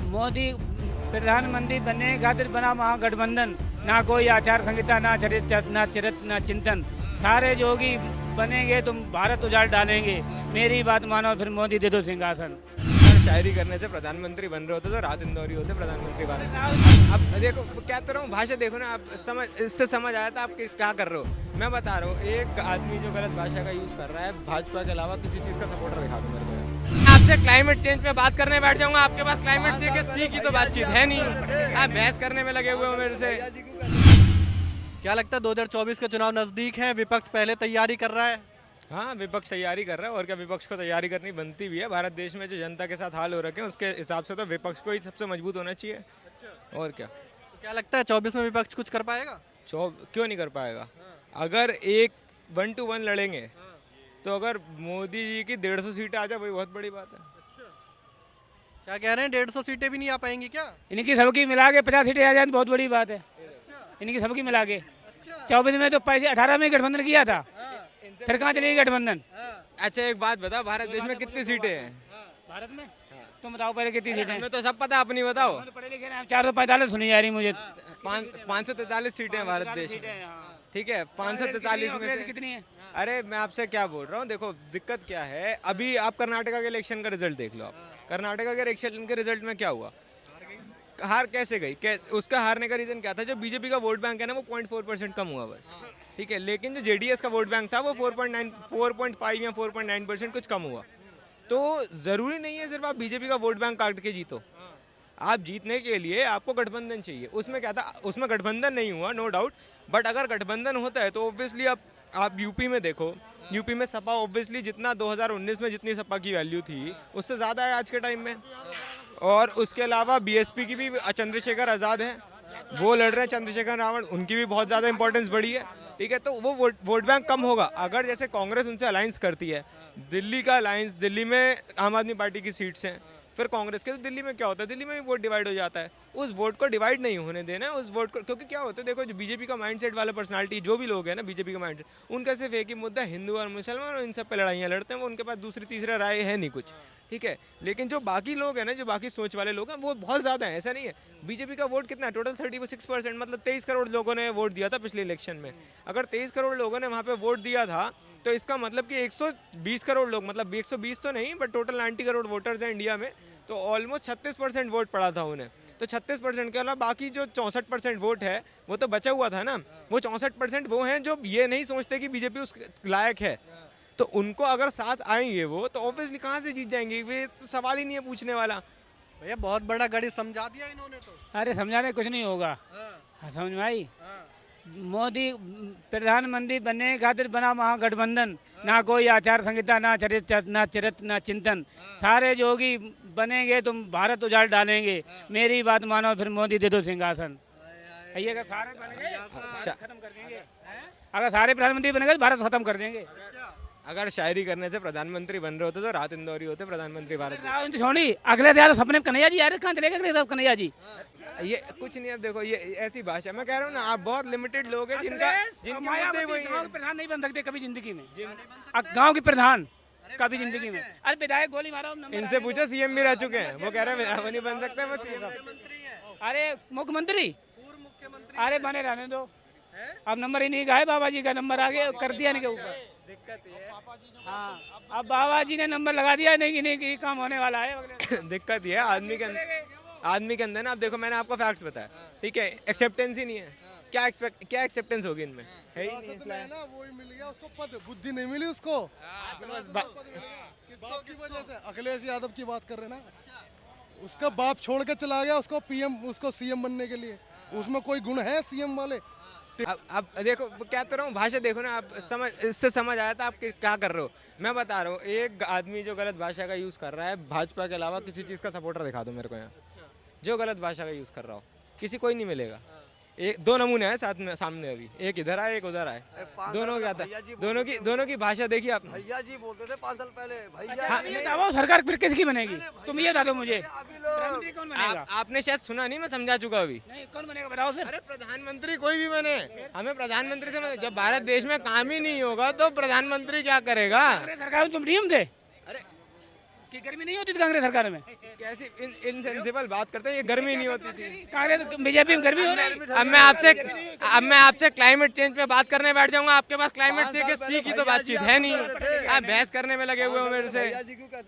मोदी प्रधानमंत्री बनने की खातिर बना महागठबंधन। ना कोई आचार संहिता, ना चरित्र, ना चिंतन। सारे जोगी बनेंगे तुम भारत उजाड़ डालेंगे। मेरी बात मानो, फिर मोदी दे दो सिंहासन। शायरी करने से प्रधानमंत्री बन रहे होते तो रात इंदौरी होते प्रधानमंत्री बन। अब देखो क्या कर रहा हूँ, भाषा देखो ना आप, समझ इससे समझ आया था आप क्या कर रहे हो। मैं बता रहा हूँ, एक आदमी जो गलत भाषा का यूज कर रहा है, भाजपा के अलावा किसी चीज का सपोर्टर दिखा दो मेरे को। आपसे क्लाइमेट चेंज पे बात करने बैठ जाऊंगा, आपके पास क्लाइमेट चेंज के सी की तो बातचीत है नहीं, आप बहस करने में लगे हुए हो मेरे से। क्या लगता है 2024 के चुनाव नजदीक है, विपक्ष पहले तैयारी कर रहा है? हाँ, विपक्ष तैयारी कर रहा है और क्या, विपक्ष को तैयारी करनी बनती भी है। भारत देश में जो जनता के साथ हाल हो रखे हैं उसके हिसाब से तो विपक्ष को ही सबसे मजबूत होना चाहिए। और क्या, तो क्या लगता है 24 में विपक्ष कुछ कर पाएगा? क्यों नहीं कर पाएगा? अगर एक 1 to 1 लड़ेंगे तो अगर मोदी जी की 150 सीटें आ जाए वही बहुत बड़ी बात है। क्या कह रहे हैं, 150 सीटें भी नहीं आ पाएंगी क्या? इनकी सबकी मिला के 50 सीटें आ जाए तो बहुत बड़ी बात है। इनकी सबकी मिला के 24 में तो पैसे 18 में गठबंधन किया था, फिर कहाँ चलेगी गठबंधन? अच्छा एक बात बताओ, भारत देश में कितनी सीटें हैं? भारत में तुम बताओ पहले कितनी सीटें? हमें तो सब पता है, अपनी बताओ। पढ़े लिखे हैं, 445 सुनी जा रही मुझे। 543 सीटें हैं भारत देश में, ठीक है। 543 में से कितनी है? अरे मैं आपसे क्या बोल रहा हूँ, देखो दिक्कत क्या है। अभी आप कर्नाटका के इलेक्शन का रिजल्ट देख लो। आप कर्नाटका के इलेक्शन के रिजल्ट में क्या हुआ, हार कैसे गई? उसका हारने का रीजन क्या था? जो बीजेपी का वोट बैंक है ना, वो 0.4% कम हुआ बस, ठीक है। लेकिन जो जेडीएस का वोट बैंक था वो 4.5 या 4.9% कुछ कम हुआ। तो ज़रूरी नहीं है सिर्फ आप बीजेपी का वोट बैंक काट के जीतो। आप जीतने के लिए आपको गठबंधन चाहिए। उसमें क्या था, उसमें गठबंधन नहीं हुआ, नो डाउट। बट अगर गठबंधन होता है तो ऑब्वियसली आप यूपी में देखो, यूपी में सपा ऑब्वियसली जितना 2019 में जितनी सपा की वैल्यू थी उससे ज़्यादा है आज के टाइम में। और उसके अलावा बीएसपी की भी चंद्रशेखर आज़ाद है, वो लड़ रहे हैं, चंद्रशेखर रावण, उनकी भी बहुत ज़्यादा इंपॉर्टेंस बढ़ी है, ठीक है। तो वो वोट बैंक कम होगा अगर जैसे कांग्रेस उनसे अलायंस करती है। दिल्ली का अलायंस, दिल्ली में आम आदमी पार्टी की सीट्स हैं, फिर कांग्रेस के, तो दिल्ली में क्या होता है, दिल्ली में भी वोट डिवाइड हो जाता है। उस वोट को डिवाइड नहीं होने देना है, उस वोट को, क्योंकि क्या होता है देखो, जो बीजेपी का माइंडसेट वाला पर्सनालिटी जो भी लोग हैं ना, बीजेपी का माइंडसेट, उनका सिर्फ एक ही मुद्दा, हिंदू और मुसलमान, और इन सब पे लड़ाइयाँ लड़ते हैं। वो उनके पास दूसरी तीसरा राय है नहीं कुछ, ठीक है। लेकिन जो बाकी लोग हैं ना, जो बाकी सोच वाले लोग हैं, वो बहुत ज़्यादा है। ऐसा नहीं है, बीजेपी का वोट कितना है टोटल, 36%, मतलब 23 करोड़ लोगों ने वोट दिया था पिछले इलेक्शन में। अगर 23 करोड़ लोगों ने वहाँ पे वोट दिया था तो इसका मतलब कि 120 करोड़ लोग, मतलब 120 तो नहीं बट टोटल 90 करोड़ वोटर्स हैं इंडिया में, तो ऑलमोस्ट 36% वोट पड़ा था उन्हें। तो 36% के अलावा बाकी जो 64% वोट है वो तो बचा हुआ था ना। वो 64% वो हैं जो ये नहीं सोचते कि बीजेपी उस लायक है, तो उनको अगर साथ आएंगे वो, तो ऑब्वियसली कहाँ से जीत जाएंगे, ये तो सवाल ही नहीं है पूछने वाला। भैया बहुत बड़ा गणित समझा दिया इन्होंने तो। अरे समझाने कुछ नहीं होगा। हाँ, समझ में आई। मोदी प्रधानमंत्री बनने की खातिर बना महागठबंधन। ना कोई आचार संहिता, ना चरित्र, ना चिंतन। सारे जोगी बनेंगे तुम भारत उजाड़ डालेंगे। मेरी बात मानो, फिर मोदी दे दो सिंहासन। ये अगर सारे बन गए खत्म कर देंगे। अगर सारे प्रधानमंत्री बन गए भारत खत्म कर देंगे। अगर शायरी करने से प्रधानमंत्री बन रहे होते तो रात इंदौरी होते प्रधानमंत्री भारत देश। छोड़ी अगले तो सपने कन्हैया जी यार, कहाँ चलेगा अगले साहब कन्हैया जी? ये कुछ नहीं है, देखो ये ऐसी भाषा, मैं कह रहा हूँ ना, आप बहुत लिमिटेड लोग हैं जिनके मुद्दे वही हैं। गाँव के प्रधान नहीं बन सकते कभी जिंदगी में। गाँव के प्रधान कभी जिंदगी में। अरे विधायक गोली मारो, इनसे पूछो, सीएम भी रह चुके हैं, वो कह रहे हैं वो नहीं बन सकते, वो सीएम। अरे मुख्यमंत्री, पूर्व मुख्यमंत्री अरे बने रहने दो। अब नंबर ही नहीं गए, बाबा जी का नंबर आ गया, कर दिया इनके ऊपर। दिक्कत ये है, हाँ, अब बाबा जी ने नंबर लगा दिया, नहीं काम होने वाला है। दिक्कत ये है आदमी के अंदर ना। आप देखो, मैंने आपको फैक्ट्स बताया, ठीक है, एक्सेप्टेंस ही नहीं है। क्या एक्सेप्टेंस होगी इनमें, है ही नहीं इसलिए ना, वो ही मिल गया उसको पद, बुद्धि नहीं मिली उसको। बाप की वजह से अखिलेश यादव की बात कर रहे ना, उसका बाप छोड़ के चला गया उसको पीएम, उसको सीएम बनने के लिए। उसमें कोई गुण है सीएम वाले? अब देखो क्या कर रहा हूँ, भाषा देखो ना आप, समझ इससे समझ आया था आप क्या कर रहे हो। मैं बता रहा हूँ, एक आदमी जो गलत भाषा का यूज़ कर रहा है, भाजपा के अलावा किसी चीज़ का सपोर्टर दिखा दो मेरे को यहाँ, जो गलत भाषा का यूज़ कर रहा हो, किसी कोई नहीं मिलेगा। एक दो नमूने हैं साथ में, सामने अभी एक इधर आए एक उधर आए, दोनों क्या था, दोनों की भाषा देखी आपने। भैया जी बोलते थे 5 साल पहले, भैया अच्छा, ये बताओ सरकार फिर किसकी बनेगी? तुम ये बता दो मुझे, प्रधानमंत्री कौन बनेगा? आपने शायद सुना नहीं, मैं समझा चुका अभी। नहीं, कौन बनेगा बताओ फिर। अरे प्रधानमंत्री कोई भी बने, हमें प्रधानमंत्री से जब भारत देश में काम ही नहीं होगा तो प्रधानमंत्री क्या करेगा? अरे सरकार में तुम नियम थे। कि गर्मी नहीं होती थी कांग्रेस सरकार में? कैसी इनसेंसिबल बात करते हैं, ये गर्मी नहीं होती थी। कांग्रेस बीजेपी में गर्मी हो रही है। अब मैं आपसे क्लाइमेट चेंज पे बात करने बैठ जाऊंगा, आपके पास क्लाइमेट से सी की तो बातचीत है नहीं, आप बहस करने में लगे हुए हो मेरे से। भैया जी क्यों कहते